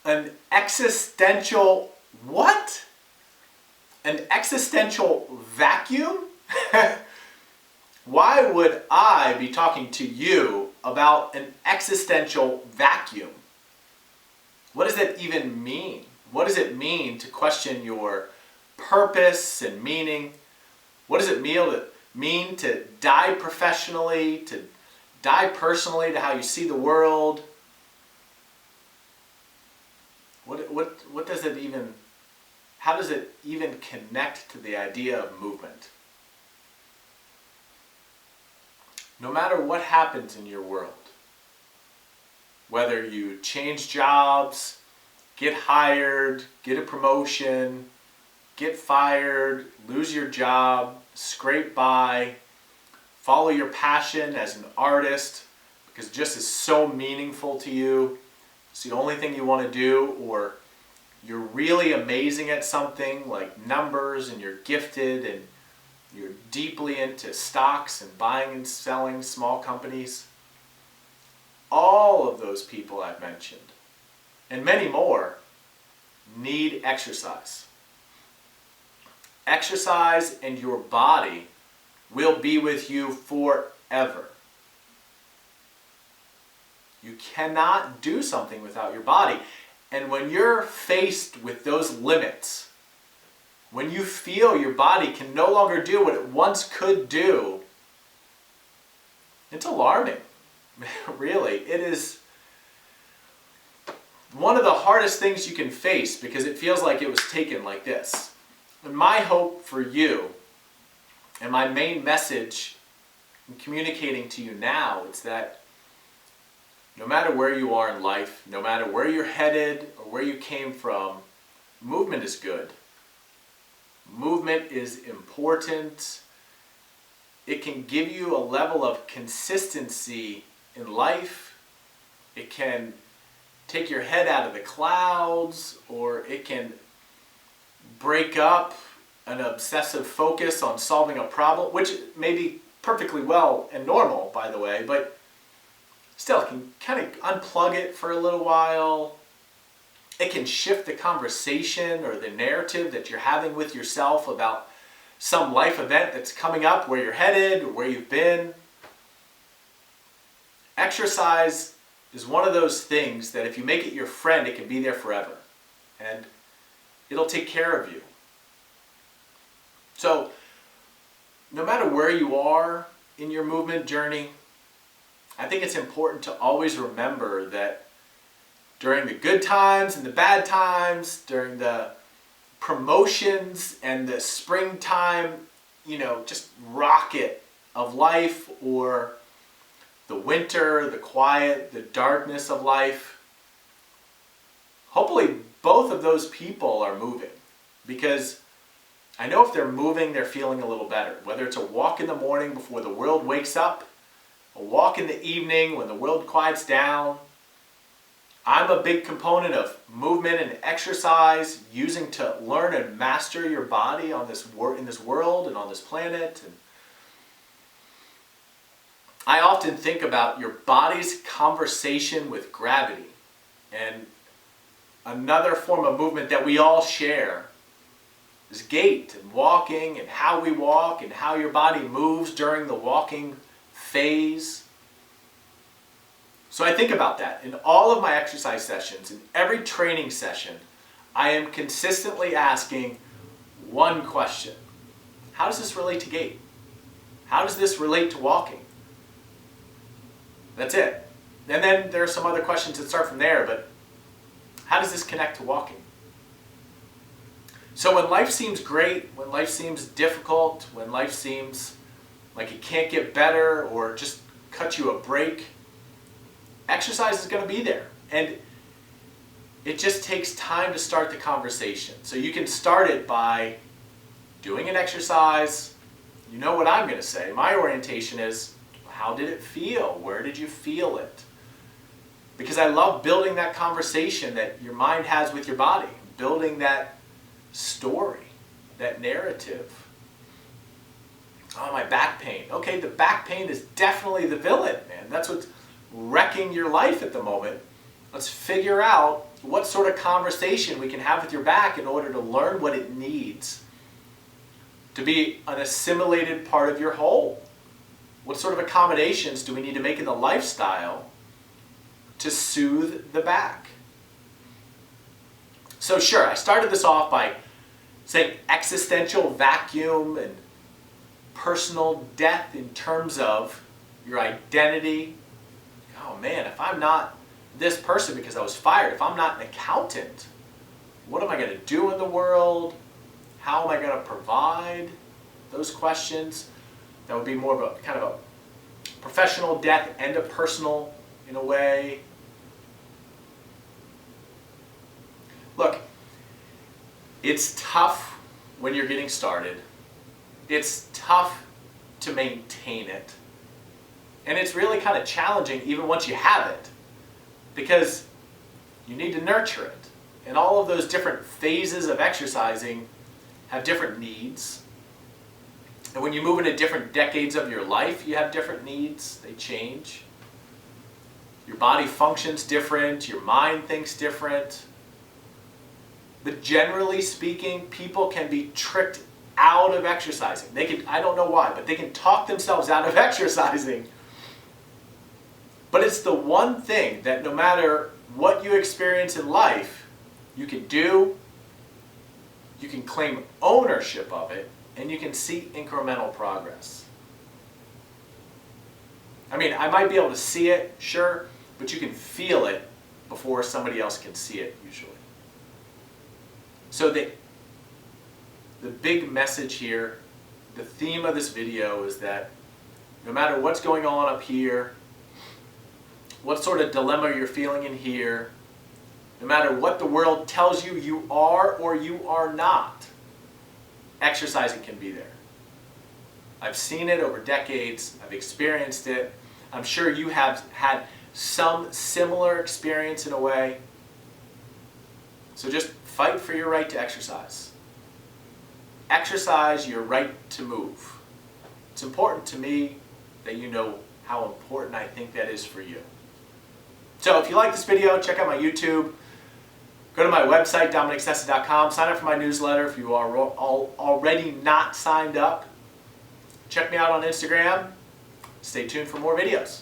An existential what? An existential vacuum? Why would I be talking to you about an existential vacuum? What does that even mean? What does it mean to question your purpose and meaning? What does it mean to die professionally, to die personally, to how you see the world? What does it even, how does it even connect to the idea of movement? No matter what happens in your world, whether you change jobs, get hired, get a promotion, get fired, lose your job, scrape by, follow your passion as an artist because it just is so meaningful to you. It's the only thing you want to do, or you're really amazing at something like numbers and you're gifted and you're deeply into stocks and buying and selling small companies. All of those people I've mentioned, and many more, need exercise. Exercise and your body will be with you forever. You cannot do something without your body. And when you're faced with those limits, when you feel your body can no longer do what it once could do, it's alarming. Really, it is one of the hardest things you can face because it feels like it was taken like this. And my hope for you, and my main message in communicating to you now, is that no matter where you are in life, no matter where you're headed or where you came from, movement is good. Movement is important. It can give you a level of consistency in life. It can take your head out of the clouds, or it can break up an obsessive focus on solving a problem, which may be perfectly well and normal, by the way, but still, it can kind of unplug it for a little while. It can shift the conversation or the narrative that you're having with yourself about some life event that's coming up, where you're headed or where you've been. Exercise is one of those things that if you make it your friend, it can be there forever. And it'll take care of you. So, no matter where you are in your movement journey, I think it's important to always remember that during the good times and the bad times, during the promotions and the springtime, just rocket of life, or the winter, the quiet, the darkness of life, hopefully both of those people are moving. Because I know if they're moving, they're feeling a little better. Whether it's a walk in the morning before the world wakes up, a walk in the evening when the world quiets down. I'm a big component of movement and exercise, using to learn and master your body on in this world and on this planet. And I often think about your body's conversation with gravity. And another form of movement that we all share is gait and walking, and how we walk and how your body moves during the walking phase. So I think about that. In all of my exercise sessions, in every training session, I am consistently asking one question. How does this relate to gait? How does this relate to walking? That's it. And then there are some other questions that start from there, but how does this connect to walking? So when life seems great, when life seems difficult, when life seems like it can't get better or just cut you a break, exercise is going to be there. And it just takes time to start the conversation. So you can start it by doing an exercise. You know what I'm going to say. My orientation is, how did it feel? Where did you feel it? Because I love building that conversation that your mind has with your body, building that story, that narrative. Oh, my back pain. Okay, the back pain is definitely the villain, man. That's what's wrecking your life at the moment. Let's figure out what sort of conversation we can have with your back in order to learn what it needs to be an assimilated part of your whole. What sort of accommodations do we need to make in the lifestyle to soothe the back? So sure, I started this off by saying existential vacuum and personal death in terms of your identity. Oh man, if I'm not this person because I was fired, if I'm not an accountant, what am I going to do in the world? How am I going to provide? Those questions. That would be more of a kind of a professional death and a personal in a way. Look, it's tough when you're getting started. It's tough to maintain it. And it's really kind of challenging even once you have it, because you need to nurture it. And all of those different phases of exercising have different needs. And when you move into different decades of your life, you have different needs. They change. Your body functions different. Your mind thinks different. But generally speaking, people can be tricked out of exercising. They can, I don't know why, but they can talk themselves out of exercising. But it's the one thing that no matter what you experience in life, you can do, you can claim ownership of it, and you can see incremental progress. I mean, I might be able to see it, sure, but you can feel it before somebody else can see it, usually. So the big message here, the theme of this video is that no matter what's going on up here, what sort of dilemma you're feeling in here, no matter what the world tells you you are or you are not, exercising can be there. I've seen it over decades. I've experienced it. I'm sure you have had some similar experience in a way. So just fight for your right to exercise. Exercise your right to move. It's important to me that you know how important I think that is for you. So if you like this video, check out my YouTube. Go to my website, DominicSessa.com. Sign up for my newsletter if you are already not signed up. Check me out on Instagram. Stay tuned for more videos.